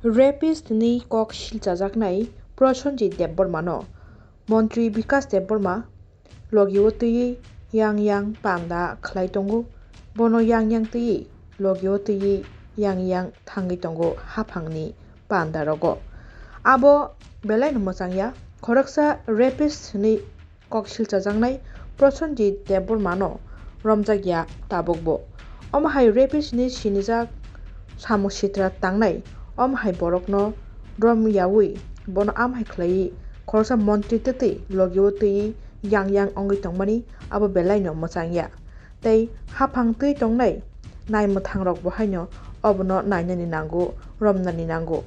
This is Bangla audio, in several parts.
Rapist ni kok silchajaknai Prosenjit Debbormano Mantri Bikas Debborma Logio tui yang panda khlai tongo bono yang tui logio tui yang thangi tongo haphangni panda rogo abo belai no mochangya khoraksa rapist ni kok silchajaknai Prosenjit Debbormano romjakya tabukbo omhai rapist ni sinijak samuk sitra tangnai omhai borokno rom yawi bono amhai khlai khorsa mantri tei logio tui yang ongoi tongmani abo belai no mochangya tei haphang tui tongnai naimwthang rok bo haino obono nainani nango romnani nango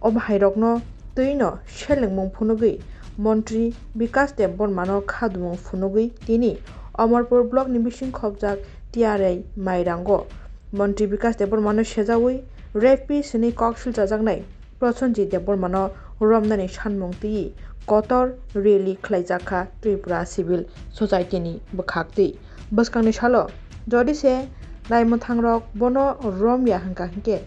omhai rokno tui no selengmung phunugui Mantri Bikas Debbormano khadumung phunugui tini Amarpur block ni bising khopjak TRI Mairango Mantri Bikas Debbormano sejawi rapist ni kok silchajaknai Prosenjit Debbormano romnani sanmung tui kotor rally khlaijakha Tripura Civil Society ni bwkhak bwskangni salo jodi se naimwthangrok bono romya hingka hingke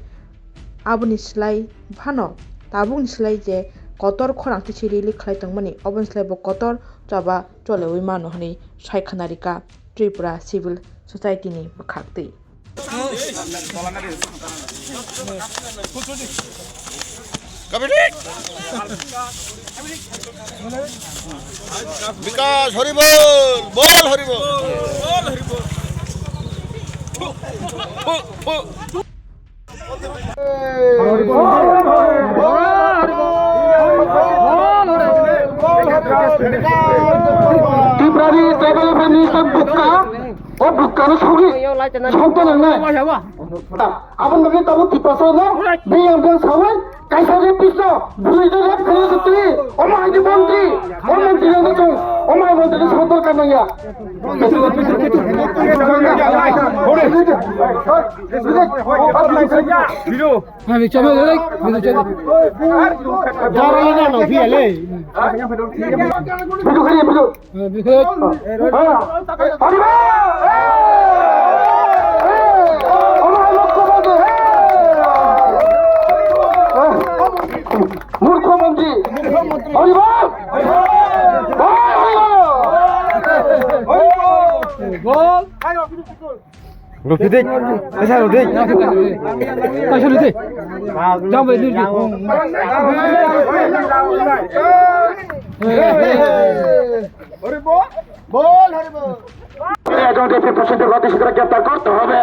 aboni slai phano tabukni slai je kotor khorangtwi rally khlai tongmani oboni slai bo kotor chaba cholewi mano hani saikhanarika Tripura Civil Society ni bwkhak বিকাশ হরিবল বল হরিবল ত্রিপুরারি ট্রাইবেল মিনিস্টার বুক্কা ও বুক্কানো সঙ্গে সন্তান আপন লগে তাবো ত্রিপাসা না নেই আমগো সাওয়াই কাইসারে পিছো বুইদে রেপ করে সত্যি ওমাই দি মন্ত্রী ও মন্ত্রী না তো ওমাই মন্ত্রী সন্তান কানাইয়া ভিডিও আমি চলে যাই ভিডিও চলে যারা না না ভিলে ভিডিও খালি ভিডিও মুখ্যমন্ত্রী হরিবল বল রফিদিক এসা রফিদিক কাশো রফিদিক যাও বে নির্জি হরিবল বল হরিবল একজন রেপিস্ট প্রেসিডেন্ট অতি শীঘ্র গ্রেপ্তার করতে হবে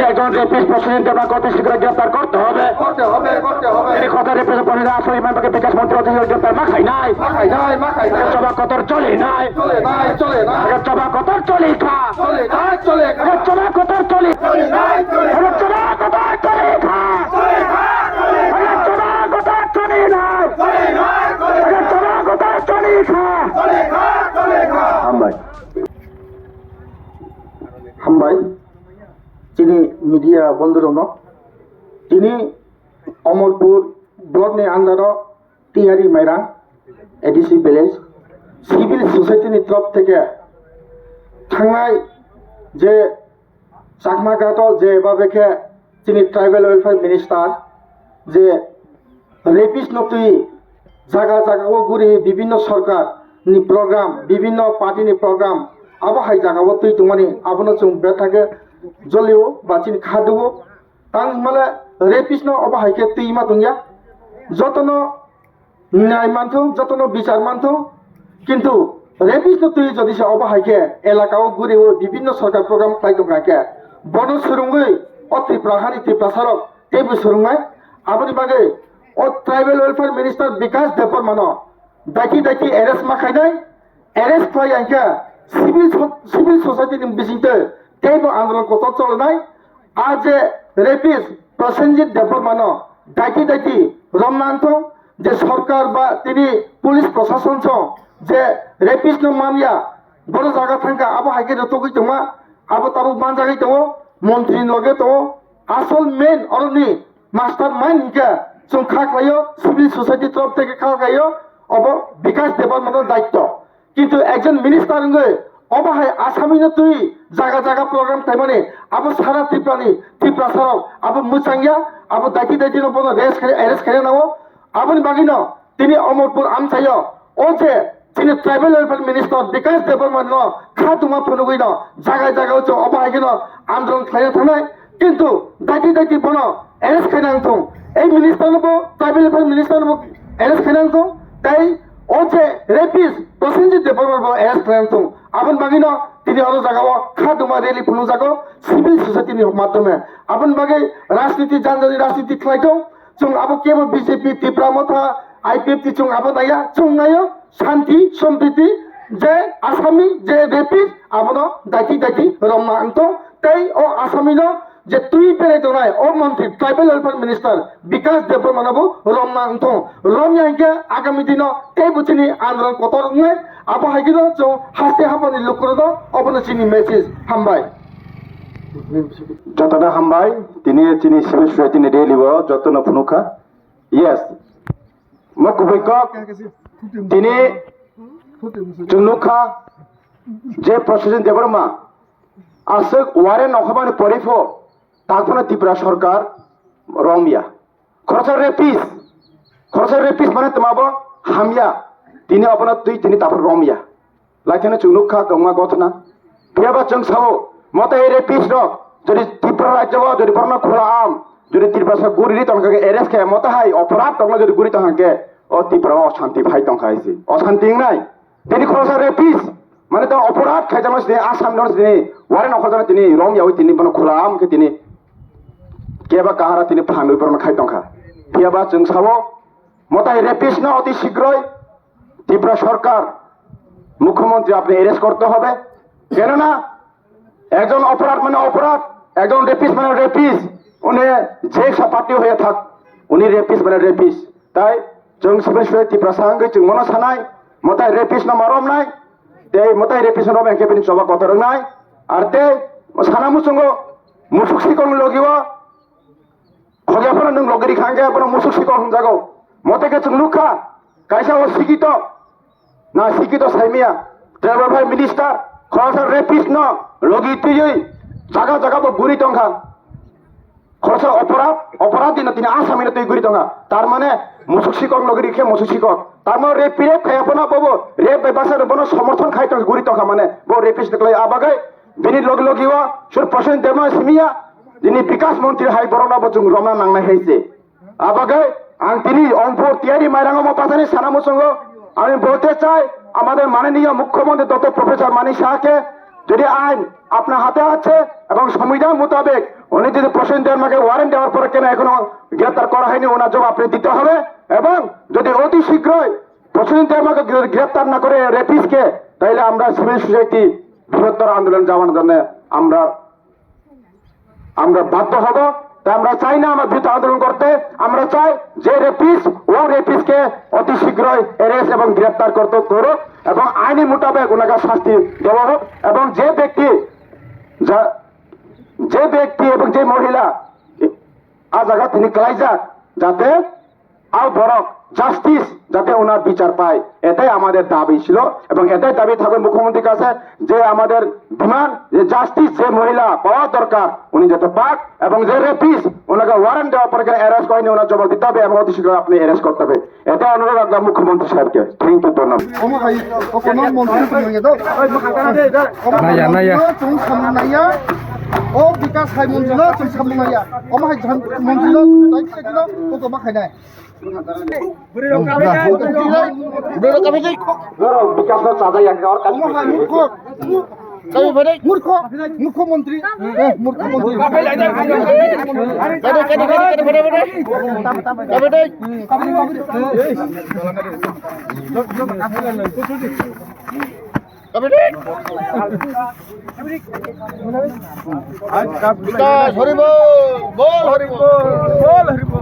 একজন রেপিস্ট প্রেসিডেন্ট অতি শীঘ্র গ্রেপ্তার করতে হবে কথা রেপিস্ট প্রেসিডেন্ট আসলে ইমামকে বিকাশ মন্ত্রী অতি শীঘ্র গ্রেপ্তার মাখাই নাই সভা কতর চলে নাই সভা কতর চলে খা সভা কতর চলে সভা কতর চলে খা সভা কতর চলে নাই সভা কতর চলে খা হামবাই যিনি মিডিয়া বন্ধুরন তিনি অমরপুর ব্লকনি আন্ডার টিআরি মাইরা এডিসি ভিলেজ সিভিল সোসাইটিনি তরফ থেকে থাংনাই যে চাকমাঘাট যেভাবে তিনি ট্রাইবেল ওয়েলফেয়ার মিনিস্টার যে রেপিস্ট নতুই জায়গা ঘুরে বিভিন্ন সরকার নি প্রোগ্রাম বিভিন্ন পার্টি নি প্রোগ্রাম আবহাই জায়গাও তুই তোমার আবনো চুম বেটাকে জলিও বা চিনি খাদুও তাং মানে রেপিস্ট অবহাইকে তুই মা তুঙ্গিয়া যতন ন্যায় মানথো যতন বিচার মানথো কিন্তু রেপিস্ট তুই যদি সে অবহাইকে এলাকাও ঘুরেও বিভিন্ন সরকার প্রোগ্রাম খাই তোকে বন সুরঙ্গই ও ত্রিপুরাহারি ত্রিপ্রাসারক টেবু সুরঙ্গাই আবনি বাগে ও ট্রাইবেল ওয়েলফেয়ার মিনিস্টার বিকাশ দেববর্মন দাইকি এরেস্ট মাখাইনাই এরেস্ট খাই আইকা সিভিল সোসাইটি বিসিংতে টেবু আন্দোলন কত চলনাই আজ রেপিস্ট প্রসেনজিৎ দেববর্মন দাইকি রমনান্থ যে সরকার বা তিনি পুলিশ প্রশাসন যে রেপিস্ট মামিয়া বড় জায়গা থাকা আবো হাইকে তগৈ তোমা আবো তাবো মান জায়গায় তো মন্ত্রী লগে তো আসল মেন অরনি মাস্টার মাইন্ড হিকা जों खाख्लायो सिविल सोसाइटी तरफ থেকে খাওয়াইও অব বিকাশ দেববর্মনের দায়িত্ব কিন্তু একজন মিনিস্টার অবহাই আসামিনো তুই জায়গা জায়গা প্রোগ্রাম তাইমানে আবো সারা ত্রিপুরা সারাও আবো মুচাঙ্গিয়া আবো দাইতি দাইতি বনো এরেস্ট খাইয়া নাও আবনি বাগিনো তিনি অমরপুর আমসাইও ও যে তিনি ট্রাইবেল ওয়েলফেয়ার মিনিস্টার বিকাশ দেববর্মা ন খাতুমা ফনুগুই ন জায়গায় জায়গায় যে অবাহাগিন আন্দোলন খাইয়া থানায় কিন্তু দাইতি দাইতি বনো এরেস্ট খাইনা আনথং এই মিনিস্টার নবো ট্রাইবেল ওয়েলফেয়ার মিনিস্টার নবো এরেস্ট খাইনা আনথং তাই ও যে রেপিস প্রসেনজিৎ দেববর্মা এরেস্ট খাইনা আনথং আবন বাগিনো তিনি আরো জায়গাও খাতুমা রেলি ফুনু জাগো সিভিল সোসাইটিनि মাধ্যমে আবন বাগে রাজনীতি জানজানি রাজনীতি খাইতো जों आबो केवल बीजेपी त्रिपुरा मथा आईपीएफ जों आबो दाया जों नायो शांति सम्प्रीति जे आसामी जे रेपिस आबो दाइति दाइति रमना अंतो तै ओ आसामी न जे तुई पेरे दोनाय ओ मंत्री ट्राइबल वेलफेयर मिनिस्टर विकास देबबर्मानाबो रमना अंतो रमया के आगामी दिन कै बुचिनि आंदोलन कतर ने आबो हागिनो जों हास्ते हाबनि लुकुरदो अबनो चिनि मेसेज हामबाय যতটা হামবাই তিনি চিনি শিবেশ্বর তিনি রেলিব যতন ফুনুখা ইয়েস মকুবৈক তিনি চুনুখা যে প্রশাসন দেবরমা আসক ওয়ারেন অখবানি পরিফ তাকফনা ত্রিপুরা সরকার রমিয়া খরচা রেপিস মানে তোমাবো হামিয়া তিনি অপনা তুই তিনি তারপর রমিয়া লাইখানে চুনুখা গমা গথনা বিয়াবা চং সাবো মতে এই রেপিস রক যদি ত্রিপুরা রাজ্য যদি বর্ণ খোলা আম যদি ত্রিপুরা গুড়ি তংকে এরেস খায় মতে হাই অপরাধ তংলা যদি গুড়ি তংকে ও ত্রিপুরা অশান্তি ভাই তংখা আইছে অশান্তি নাই তিনি খরচা রেপিস মানে তো অপরাধ খাই জামাস তিনি আসাম নস তিনি ওয়ারে নখজনা তিনি রং ইয়াও তিনি বর্ণ খোলা আমকে তিনি কেবা কাহারা তিনি ফানুই বর্ণ খাই তংখা বিয়াবা जों সাবো মতে রেপিস না অতি শীঘ্রই ত্রিপুরা সরকার মুখ্যমন্ত্রী আপনি এরেস্ট করতে হবে কেননা একজন অপরাধ মানে অপরাধ একজন রেপিস মানে রেপিস উনি যে পার্টি হয়ে থাক উনি রেপিস মানে রেপিস তাই जों सिबिल ত্রিপুরা সাংগে जों মনে সানাই মতাই রেপিস না মারম নাই তে মতাই রেপিস না রম একেবারে সবা কথা নাই আর তে সানামুসঙ্গ মুসুক সিকন লগিব হগিয়াপনা নং লগরি খাঙ্গে আপনা মুসুক সিকন জাগো মতেকে जों লুখা কাইসা ও শিক্ষিত না শিক্ষিত সাইমিয়া ট্রাইবেল ভাই মিনিস্টার খরচা রেপিস ন লগি তুই জায়গা জায়গা গুড়ি টঙ্কা খরচা অপরাধ দিন তিনি আসামি তুই গুড়ি টঙ্কা তার মানে মুসুক শিকক লগি রেখে মুসুক শিকক তার মানে রেপ খাই আপনা পাবো রেপ বাসার বনো সমর্থন খাই তো গুড়ি টঙ্কা মানে বো রেপিস দেখলে আবাগাই বিনি লগ লগিব সুর প্রসেন দেমা সিমিয়া যিনি বিকাশ মন্ত্রী হাই বরনা বজুং রমনা নাংনা হয়েছে আবাগাই আং তিনি অঙ্কুর তিয়ারি মাইরাঙ্গ পাশানি সানামুসঙ্গ আমি বলতে চাই আমাদের মাননীয় মুখ্যমন্ত্রী ডক্টর প্রফেসর মানিক শাহকে যদি আইন আপনার হাতে আছে এবং সংবিধান মোতাবেক উনি যদি প্রসেন দেওয়ার ওয়ারেন্ট দেওয়ার পরে কেন এখনো গ্রেপ্তার করা হয়নি ওনার জবাব আপনি দিতে হবে এবং যদি অতি শীঘ্রই প্রসেন দেওয়ার গ্রেপ্তার না করে রেপিসকে তাহলে আমরা সিভিল সোসাইটি বৃহত্তর আন্দোলন যাওয়ার জন্য আমরা বাধ্য হব তাই আমরা চাই না আমরা বৃহত্তর আন্দোলন করতে আমরা চাই যে রেপিস ও রেপিসকে অতি শীঘ্রই এরেস্ট এবং গ্রেপ্তার করতে করুক এবং আইনি মোতাবেক ওনাকে শাস্তি দেওয়া হোক এবং যে ব্যক্তি এবং যে মহিলা আ জায়গা তিনি ক্লাইজা যাতে আও বরক জাস্টিস যাতে ওনার বিচার পায় এটাই আমাদের দাবি ছিল এবং এটাই দাবি থাকবে মুখ্যমন্ত্রীর কাছে যে আমাদের ডিমান্ড যে জাস্টিস যে মহিলা পাওয়া দরকার উনি যাতে পাক এবং যে রেপিস ওনাকে ওয়ারেন্ট দেওয়ার পরে অ্যারেস্ট করেনি ওনার জবাব দিতে হবে এবং অতি শীঘ্র আপনি অ্যারেস্ট করতে হবে এটা অনুরোধ রাখলাম মুখ্যমন্ত্রী সাহেবকে থ্যাংক ইউ ধন্যবাদ ও বিকাশ হাই মন্ত্রী जों সামনাইয়া ওমা হাই মন্ত্রী তাইছিলো তো মা খাইনাই বিকাশ চাঁদাই আর মুখ্যমন্ত্রী বিকাশ হরিবল বল হরিবল